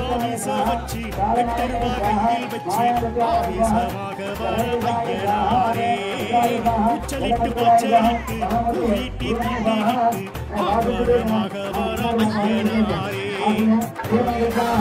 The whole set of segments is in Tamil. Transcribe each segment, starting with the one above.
ஆவேச வச்சு வெட்டருவா கையில் வச்சு ஆவேசமாக வர ஐயனாரே உச்சலிட்டு பச்சலிட்டு கூறிட்டு தீண்டிட்டு ஆகோரமாக வர ஐயனாரே ओम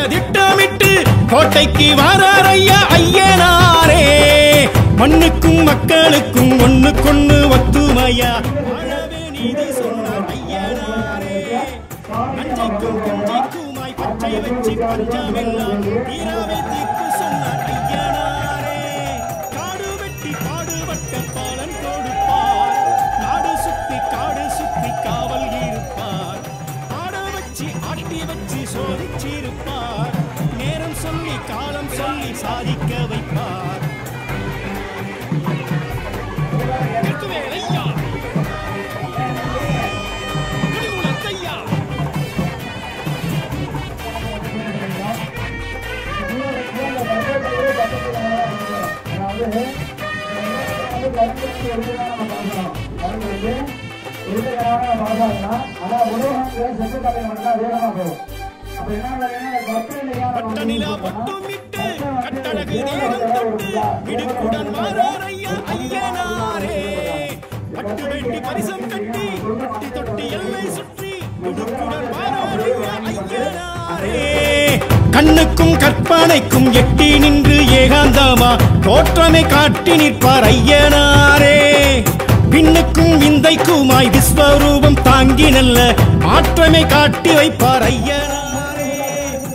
திட்டமிட்டு கோட்டைக்கு வரார் ஐயா ஐயனாரே மண்ணுக்கும் மக்களுக்கும் ஒண்ணுக்கொண்ணு ஒத்துமையா வாழவே நீதி சொன்னார் ஐயனாரே நஞ்சைக்கும் கஞ்சிக்குமாய் பச்சை வச்சு பஞ்சமெல்லாம் தீராவை தீர்ப்பு சொன்னார் ஐயனாரே காடு வெட்டி பாடுபட்ட பலன் கொடுப்பார் நாடு சுத்தி காடு சுத்தி காவல் இருப்பார் ஆட வச்சு ஆட்டி வச்சு சோதிச்சிருப்பார் நேரம் சொல்லி காலம் சொல்லி சாதிக்க வைப்பார் பட்டனிலா பட்டுமிட்டு கட்டழகு தேகம் தொட்டு மிடுக்குடன் வரார் ஐயா ஐயனாரே பட்டு வேட்டி பரிசம் கட்டி பட்டி தொட்டி எல்லை சுற்றி மிடுக்குடன் வரார் ஐயா ஐயனாரே கண்ணுக்கும் கற்பனைக்கும் எட்டி நின்று ஏகாந்தமா தோற்றமை காட்டி நிற்பார் ஐயனாரே பின்னுக்கும் விந்தைக்குமாய் விஸ்வரூபம் தாங்கி நல்ல மாற்றமை காட்டி வைப்பார் ஐயனாரே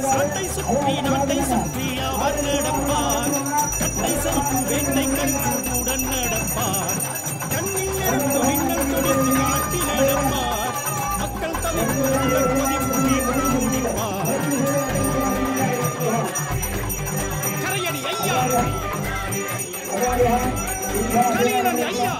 சாட்டை சுற்றி நாட்டை சுற்றி அவர் நடப்பார் கட்டை செலுத்தும் வேட்டை கண்ணுடன் நடப்பார் கண்ணின் நெருப்பு மின்னல் துடித்து காட்டி நடப்பார் மக்கள் தவிர்ப்பு கொதிப்பு தீர்த்து முடிப்பார் கரையடி ஐயா கலியனடி ஐயா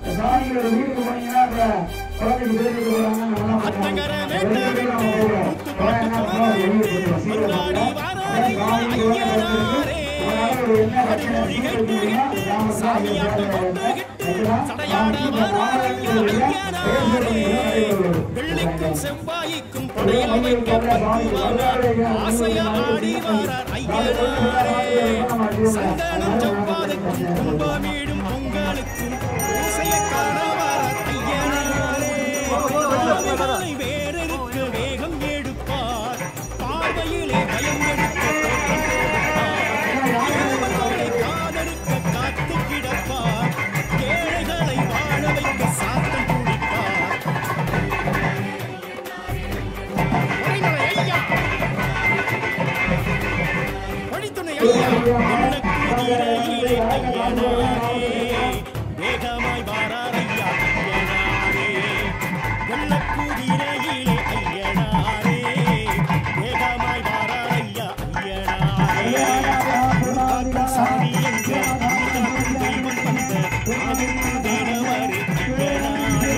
சாமியோட வீட்டுக்கு போனீங்கன்னா குழந்தைக்கு பேருக்கு வெள்ளைக்கும் செவ்வாய்க்கும் படையல் வைக்க ஆசையாடி வரார் ஐயனாரே சந்தனம் செவ்வாதுக்கும் கும்பமீடும் பொங்கலுக்கும் காண வரார் ஐயனாரே வேறெருக்கு வேகம் எடுப்பார் பார்வையிலே பயம் எடுக்க காதலுக்க காத்து கிடப்பார் ஏழைகளை வாழ வைக்க சாத்தம் குடிப்பார் படித்துணை ஐயா குதிரையிலே ஐயனாரே வேகமாய் வாரார் ஐயா ஐயனாரே வெள்ளக்குதிரையிலே ஐயனாரே வேகமாய் வாரார் ஐயா ஐயனாரே சாமி என்ற தெய்வம் வந்த ஆதிக்கு தேனவரே ஐயனாரே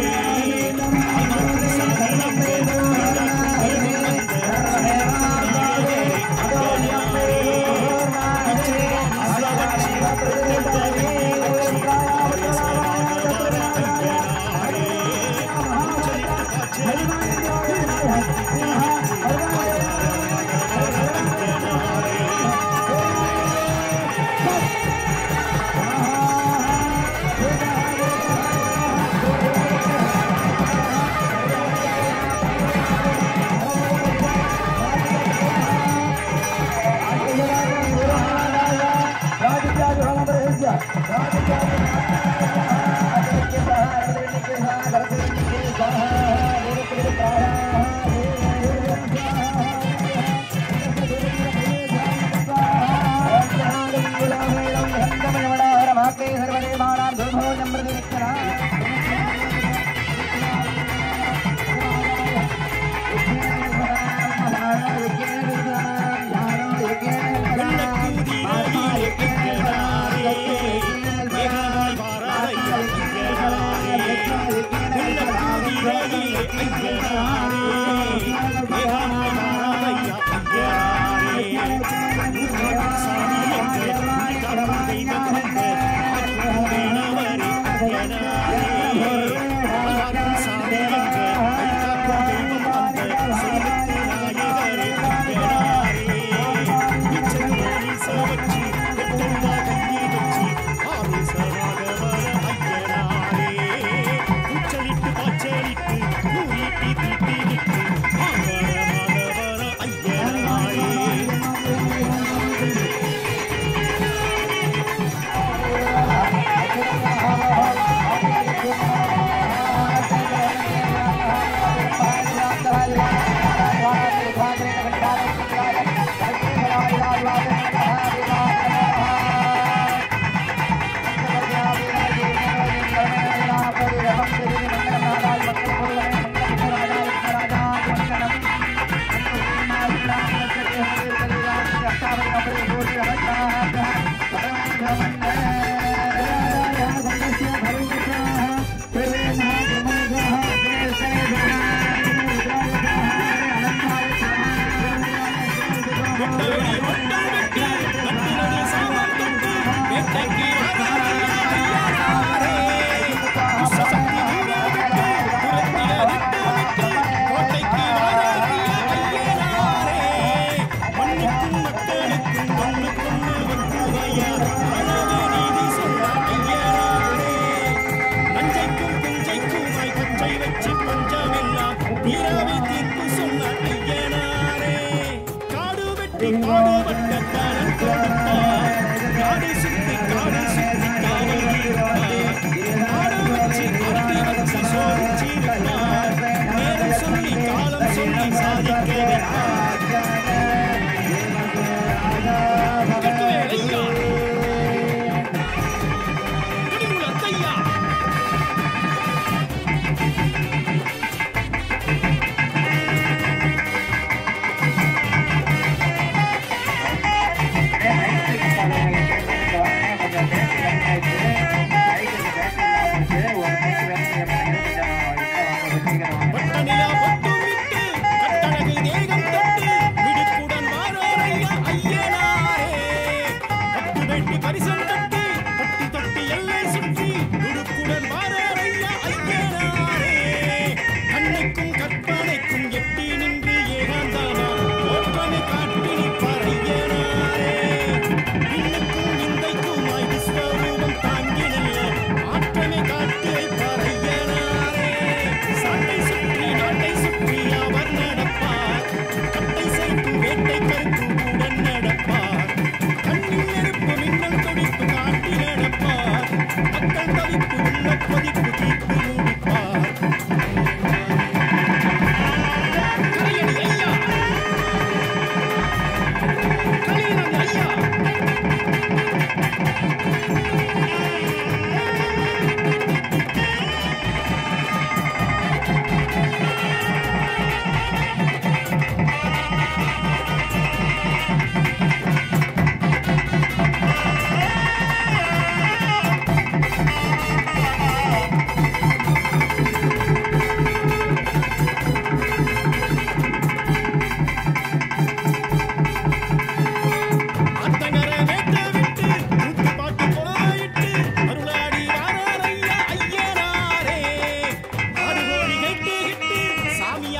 Hey! பட்டனிலா பட்டு விட்டு கட்டழகு தேகம் தொட்டு விடுப்பு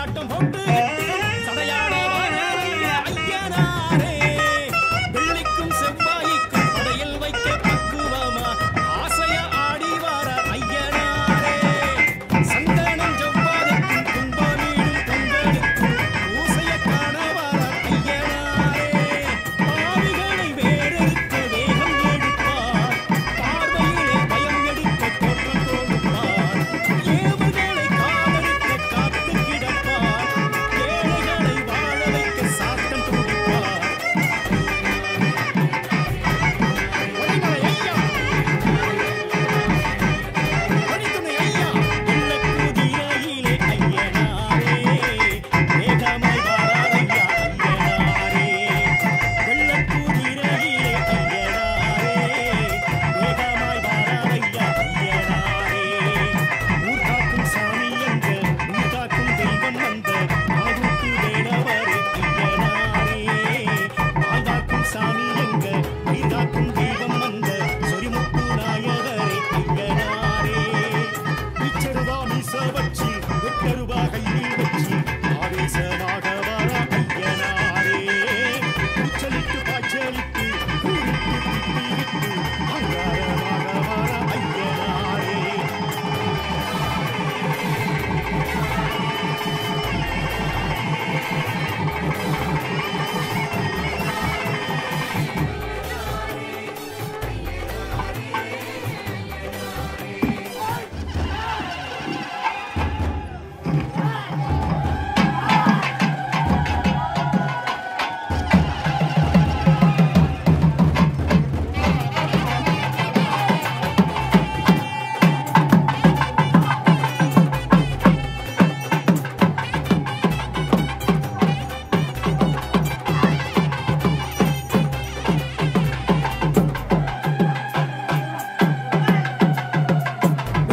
ஆட்டம் போட்டு சடையாட வாராரையா ஐயனாரே வெள்ளிக்கும் செவ்வாய்க்கும் படையல் வைக்க பக்குவமா ஆசையா ஆடி வார ஐயனாரே சந்தனம் ஜவ்வாதுக்கும் கும்பமீடும் பொங்கலுக்கும் பூசைய காண வார ஐயனாரே பாவிகளை வேறெடுக்க வேகம் எடுப்பார் பார்வையிலே பயம் எடுக்க தோற்றம் கொடுப்பார் ஏவல்களை காதலிக்க காத்து கிடப்பார் ஏழைகளை வாழ வைக்க சாத்தம் துடிப்பார் வழிமலை ஐயா வழித்துணை ஐயா வெள்ளக்குதிரையிலே ஐயனாரே வேகமாய் வாராரையா ஐயனாரே வெள்ளக்குதிரையிலே ஐயனாரே வேகமாய் வாராரையா ஐயனாரே ஊர் காக்கும் சாமி எங்க ஊர் காக்கும் தெய்வம் வந்த ஆவுக்கு வேடவரே ஐயனாரே ஆள் காக்கும் சாமி எங்க உயிர் காக்கும் தெய்வம் வந்த சொரிமுத்து நாயகரே ஐயனாரே இச்சருவா மீச வச்சு வெட்டருவா கையில் வச்சு ஆவேசமாக வர ஐயனாரே உச்சலிட்டு பாய்ச்சலிட்டு ஊரிட்டு திட்டிவிட்டு அங்காரமாக வர ஐயனாரே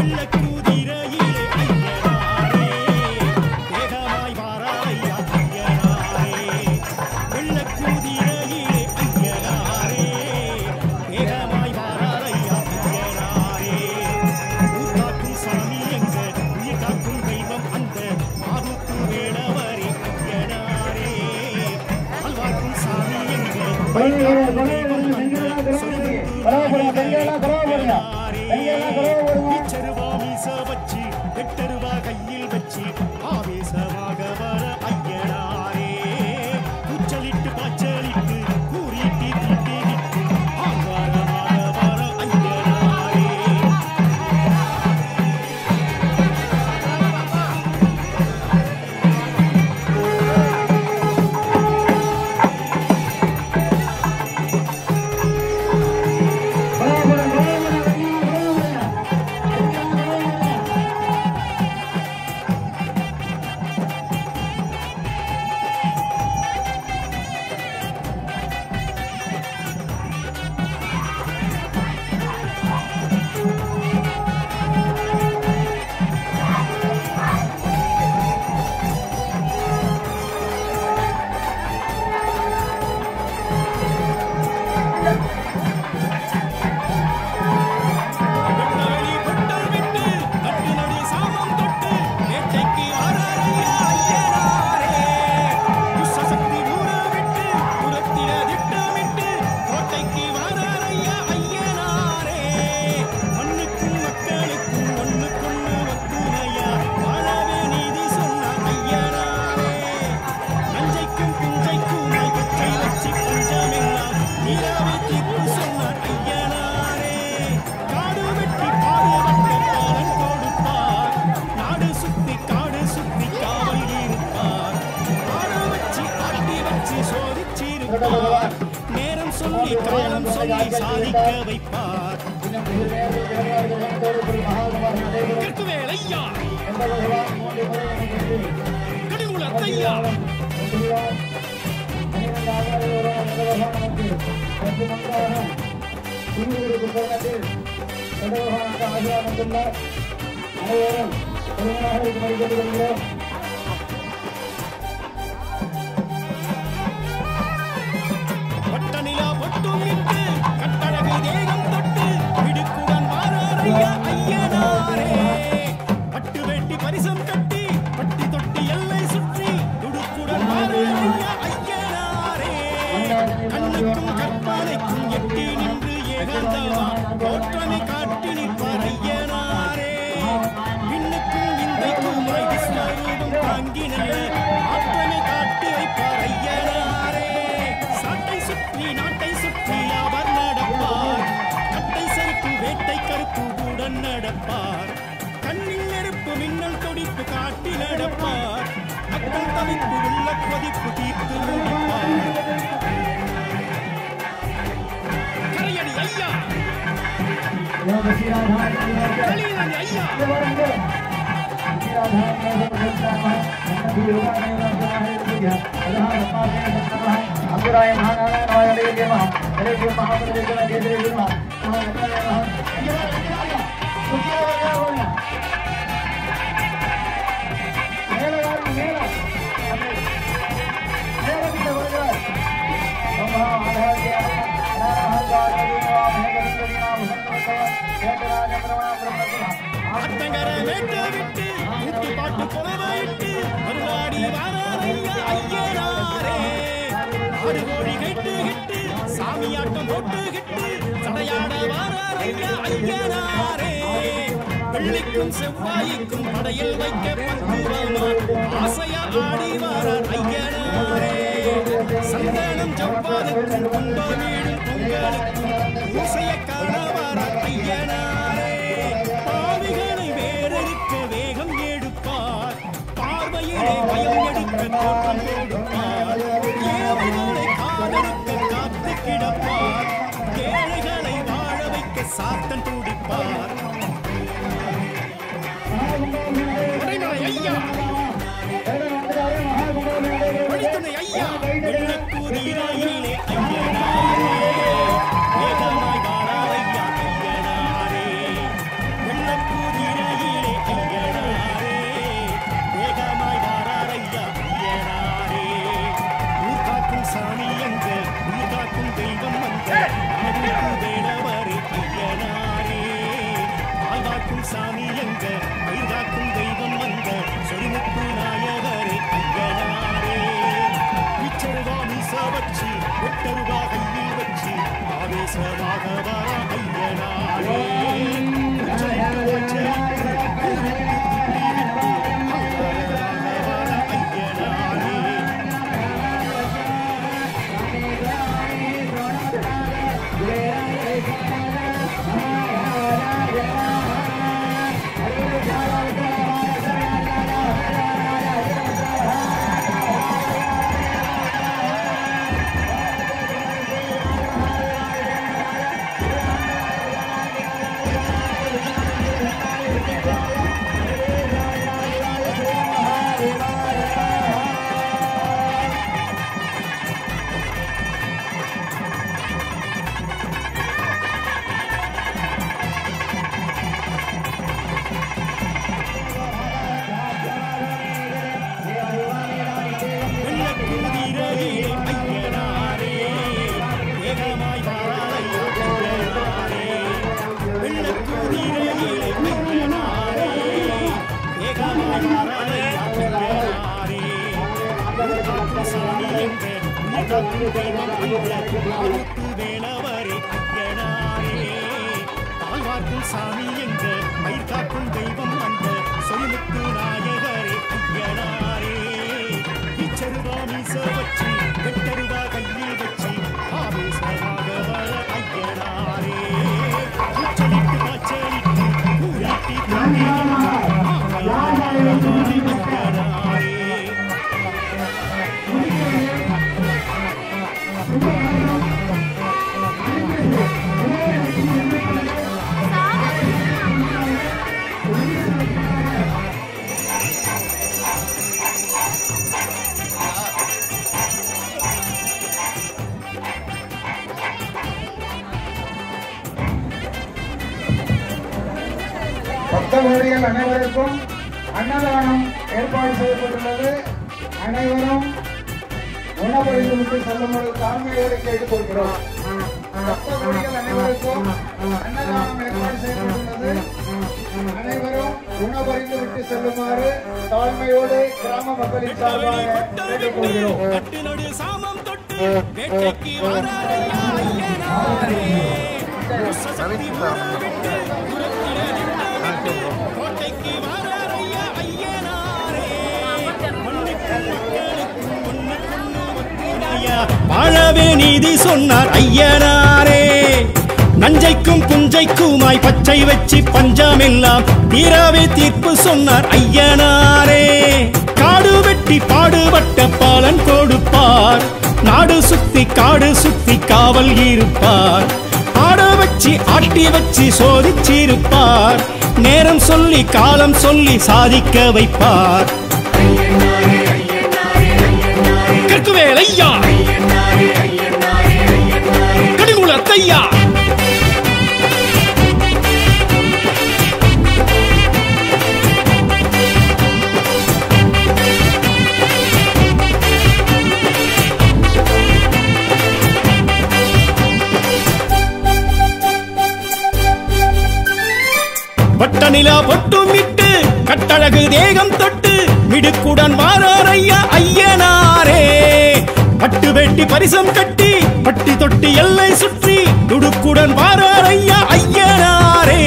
வெள்ளக்குதிரையிலே ஐயனாரே வேகமாய் வாராரையா ஐயனாரே வெள்ளக்குதிரையிலே ஐயனாரே வேகமாய் வாராரையா ஐயனாரே ஊர் காக்கும் சாமி எங்க உயிர் காக்கும் தெய்வம் அந்த ஆவுக்கு வேடவரே ஐயனாரே ஆழ்வார்க்கும் சாமி எங்க உயிர் காக்கும் தெய்வம் அந்த சொரிமுத்து இச்சருவா மீச வச்சு வெட்டருவா கையில் வச்சு ஆவேசமாக வர ஐயனாரே உச்சலிட்டு பாய்ச்சலிட்டு கூறிட்டு திட்டிவிட்டு ஆங்காரமாக வர ஐயனாரே வெட்டாளி பொட்டல் விட்டு கட்டு நடு சாமம் தொட்டு வேட்டைக்கு வாராரையா ஐயனாரே துஷ்சக்தி ஊற விட்டு புறத்தில திட்டமிட்டு கோட்டைக்கு வாராரையா ஐயனாரே மண்ணுக்கும் மக்களுக்கும் ஒண்ணுக்கொண்ணு ஒத்துமையா வாழவே நீதி சொன்ன ஐயனாரே நஞ்சைக்கும் புஞ்சைக்குமாய் கச்சை வச்சு பஞ்சமெல்லாம் நீராவி தீர்ப்பு சொன்ன ஐயனாரே காடு வெட்டி பாடுபட்ட பாலன் கொடுப்பார் நாடு சுத்தி காடு சுத்தி காவல் இருப்பார் ஆடு வச்சு ஆட்டி வச்சு சோதிச்சிருப்பார் நேரம் சொல்லி காலம் சொல்லி சாதிக்க வைப்பார் கிழக்குவேலையா கடிகுளத்தையா பட்டனிலா பொட்டும் இட்டு கட்டழகு தேகம் தொட்டு விடுக்குடன் வாராரையா ஐயனாரே பட்டு வேட்டி பரிசம் கட்டி பட்டி தொட்டி எல்லை சுற்றி ஏகாந்தமா தோற்றமை காட்டி நிற்பார் ஐயனாரே. விண்ணுக்கும் விந்தைக்குமாய் விஸ்வரூபம் தாங்கி நல்ல ஆற்றமை காட்டி வைப்பார் ஐயனாரே. சாட்டை சுற்றி நாட்டை சுற்றி அவர் நடப்பார். கட்டை செருப்பு வேட்டை கருப்பு உடன் நடப்பார். கண்ணில் நெருப்பு மின்னல் தொடிப்பு காட்டி நடப்பார். மக்கள் தவிப்பு உள்ள கொதிப்பு தீர்த்து முடிப்பார். கரையடி ஐயா, கலியனடி ஐயா, அத்தங்கர வேட்ட விட்டு ஊத்து பாட்டு குலவாயிட்டு மறுவாடி வாராரையா ஐயனாரே. ஆடு கோழி கெட்டு கெட்டு சாமியாட்டம் போட்டு கெட்டு சடையாட வாராரையா ஐயனாரே. வெள்ளிக்கும் செவ்வாய்க்கும் படையில் வைக்க பக்குவமா ஆசையா ஆடி வாரார் ஐயனாரே. சந்தனம் ஜவ்வாதுக்கும் கும்பமீடும் பொங்கலுக்கும் பூசைய காண வாரார் ஐயனாரே. பாவிகளை வேறெடுக்க வேகம் எடுப்பார். பார்வையிலே பயம் எடுக்க தோற்றம் கொடுப்பார். ஏழைகளை காதெடுக்க காத்து கிடப்பார். ஏழைகளை வாழ வைக்க சாத்தன் துடிப்பார். ஐயா, படித்துணை ஐயா, வெள்ளக்கூதிராயிலே ஐயனாரே. வேகமாய் வாரார் ஐயா ஐயனாரே. வெள்ளக்கூதிராயிலே ஐயனாரே. வேகமாய் வாரார் ஐயா ஐயனாரே. ஊர் காக்கும் சாமி எங்க, ஊர் காக்கும் தெய்வம் வந்த ஆடுக்கு வேலவரே ஐயனாரே. ஆள் காக்கும் சாமி எங்க, பயிர் காக்கும் தெய்வம் வந்த சொரிமுத்து நாயகரே ஐயனாரே. பிச்சருவா மீச வச்சு ஒட்டருவா கையில் வச்சு ஆவேசமாக வர ஐயனாரே. வேலவரே ஐயனாரே. தாழ்வார்க்கும் சாமி எங்க, பயிர் காக்கும் தெய்வம் வந்த சொரிமுத்து நாயகரே ஐயனாரே. இச்சருவா மீச வச்சு வெட்டருவா கையில் வச்சு ஆவேசமாக வர ஐயனாரே. உச்சலிட்டு காய்ச்சலிட்டு ஊராட்டி ஐயனாரே. பக்தர்கள் அனைவருக்கும் அன்னதானம் ஏற்பாடு செய்யப்பட்டுள்ளது. அனைவரும் உணவளித்து செல்லும்போது தாழ்மையோடு கேட்டுக்கொள்கிறோம். பக்தர்கள் அனைவருக்கும் அன்னதானம் ஏற்பாடு செய்யப்பட்டுள்ளது. அனைவரும் உணவறிந்து விட்டு செல்லுமாறு தாழ்மையோடு கிராம மக்களின் சார்பாக கேட்டுக்கொள்கிறோம். சாமம் தொட்டு வேட்டைக்கு வாராரையா ஐயனாரே. வாழவே நீதி சொன்னார் ஐயனாரே. நஞ்சைக்கும் புஞ்சைக்குமாய் பச்சை வச்சு பஞ்சமெல்லாம் தீராவே தீர்ப்பு சொன்னார் ஐயனாரே. காடு வெட்டி பாடுபட்ட பாலன் கொடுப்பார், நாடு சுத்தி காடு சுத்தி காவல் இருப்பார். ஆட வச்சு ஆட்டி வச்சு சோதிச்சிருப்பார், நேரம் சொல்லி காலம் சொல்லி சாதிக்க வைப்பார். கற்குவேலையா கடிகுலத்தையா வட்ட நிலா பொட்டுமிட்டு கட்டழகு தேகம் தொட்டு மிடுக்குடன் வாராரையா ஐயனாரே. பட்டு வெட்டி பரிசம் கட்டி பட்டி தொட்டி எல்லை சுற்றி துடுக்குடன் வாராரையா ஐயனாரே.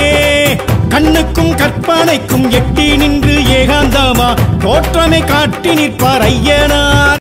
கண்ணுக்கும் கற்பனைக்கும் எட்டி நின்று ஏகாந்தமா தோற்றமை காட்டி நிற்பார் ஐயனார்.